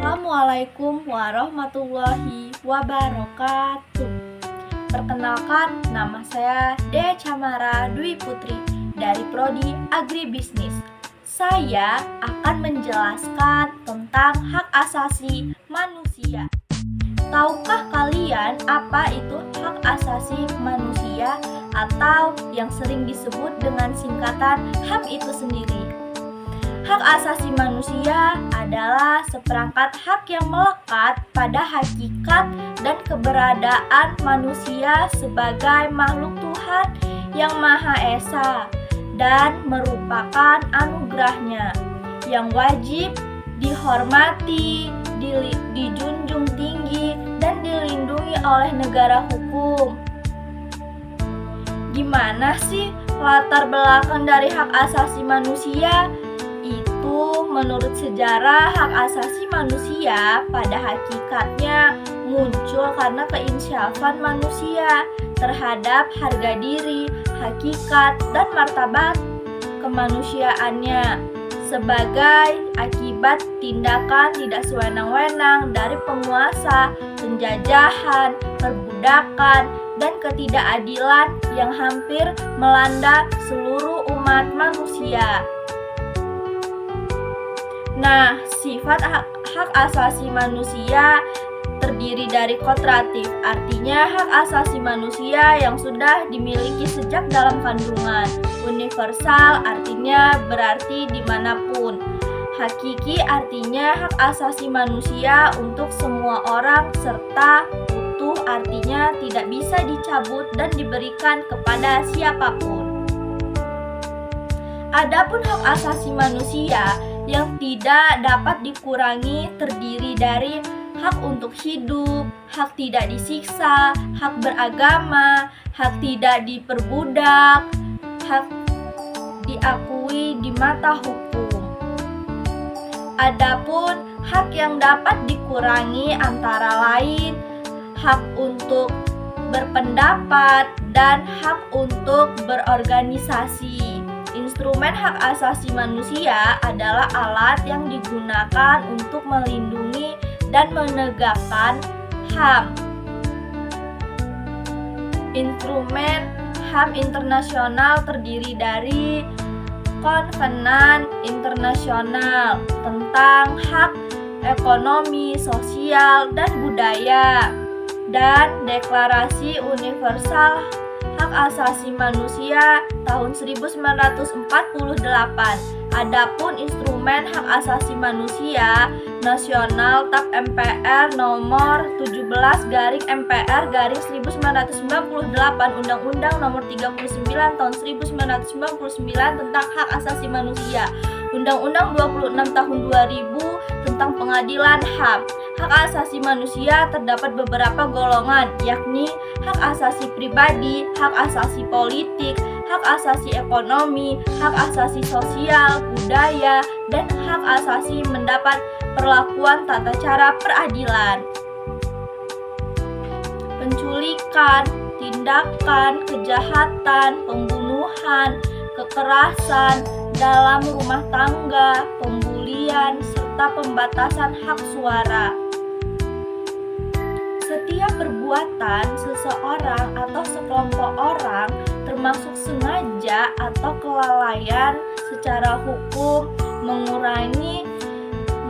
Assalamualaikum warahmatullahi wabarakatuh. Perkenalkan, nama saya Dea Camara Dwi Putri dari Prodi Agribisnis. Saya akan menjelaskan tentang hak asasi manusia. Tahukah kalian apa itu hak asasi manusia atau yang sering disebut dengan singkatan HAM itu sendiri? Hak asasi manusia adalah seperangkat hak yang melekat pada hakikat dan keberadaan manusia sebagai makhluk Tuhan yang Maha Esa dan merupakan anugerahnya yang wajib dihormati, dijunjung tinggi, dan dilindungi oleh negara hukum. Gimana sih latar belakang dari hak asasi manusia? Menurut sejarah, hak asasi manusia pada hakikatnya muncul karena keinsyafan manusia terhadap harga diri, hakikat, dan martabat kemanusiaannya sebagai akibat tindakan tidak sewenang-wenang dari penguasa, penjajahan, perbudakan, dan ketidakadilan yang hampir melanda seluruh umat manusia. Nah, sifat hak asasi manusia terdiri dari kotratif, artinya hak asasi manusia yang sudah dimiliki sejak dalam kandungan. Universal, artinya berarti dimanapun. Hakiki, artinya hak asasi manusia untuk semua orang, serta utuh, artinya tidak bisa dicabut dan diberikan kepada siapapun. Adapun hak asasi manusia yang tidak dapat dikurangi terdiri dari hak untuk hidup, hak tidak disiksa, hak beragama, hak tidak diperbudak, hak diakui di mata hukum. Adapun hak yang dapat dikurangi antara lain hak untuk berpendapat dan hak untuk berorganisasi. Instrumen hak asasi manusia adalah alat yang digunakan untuk melindungi dan menegakkan HAM. Instrumen HAM internasional terdiri dari Konvenan Internasional tentang Hak Ekonomi, Sosial, dan Budaya, dan Deklarasi Universal Hak Asasi Manusia tahun 1948. Adapun instrumen hak asasi manusia nasional TAP MPR nomor 17/MPR/1998, Undang-Undang nomor 39 tahun 1999 tentang hak asasi manusia, Undang-Undang 26 tahun 2000 tentang pengadilan HAM. Hak asasi manusia terdapat beberapa golongan, yakni hak asasi pribadi, hak asasi politik, hak asasi ekonomi, hak asasi sosial, budaya, dan hak asasi mendapat perlakuan tata cara peradilan. Penculikan, tindakan kejahatan, pembunuhan, kekerasan dalam rumah tangga, pembulian, serta pembatasan hak suara. Setiap perbuatan seseorang atau sekelompok orang, termasuk sengaja atau kelalaian secara hukum, mengurangi,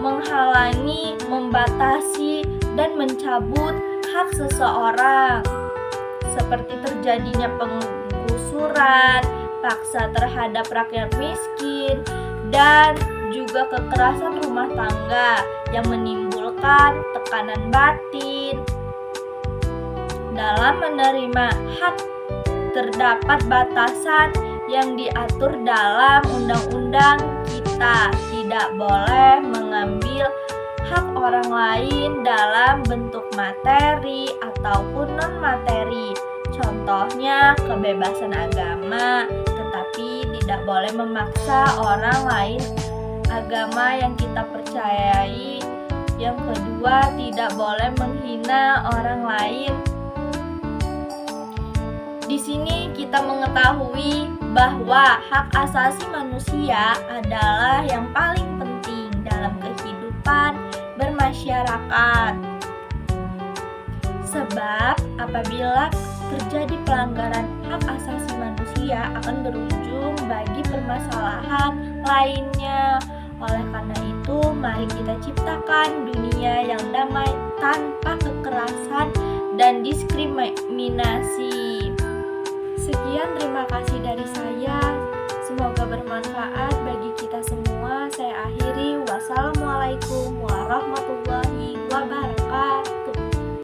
menghalangi, membatasi, dan mencabut hak seseorang, seperti terjadinya penggusuran, paksa terhadap rakyat miskin, dan juga kekerasan rumah tangga yang menimbulkan tekanan batin, Dalam menerima hak terdapat batasan yang diatur dalam undang-undang. Kita tidak boleh mengambil hak orang lain dalam bentuk materi ataupun non-materi. Contohnya kebebasan agama, tetapi tidak boleh memaksa orang lain agama yang kita percayai. Yang kedua, tidak boleh menghina orang lain. Di sini kita mengetahui bahwa hak asasi manusia adalah yang paling penting dalam kehidupan bermasyarakat. Sebab apabila terjadi pelanggaran hak asasi manusia akan berujung bagi permasalahan lainnya. Oleh karena itu, mari kita ciptakan dunia yang damai tanpa kekerasan dan diskriminasi. Sekian, terima kasih dari saya.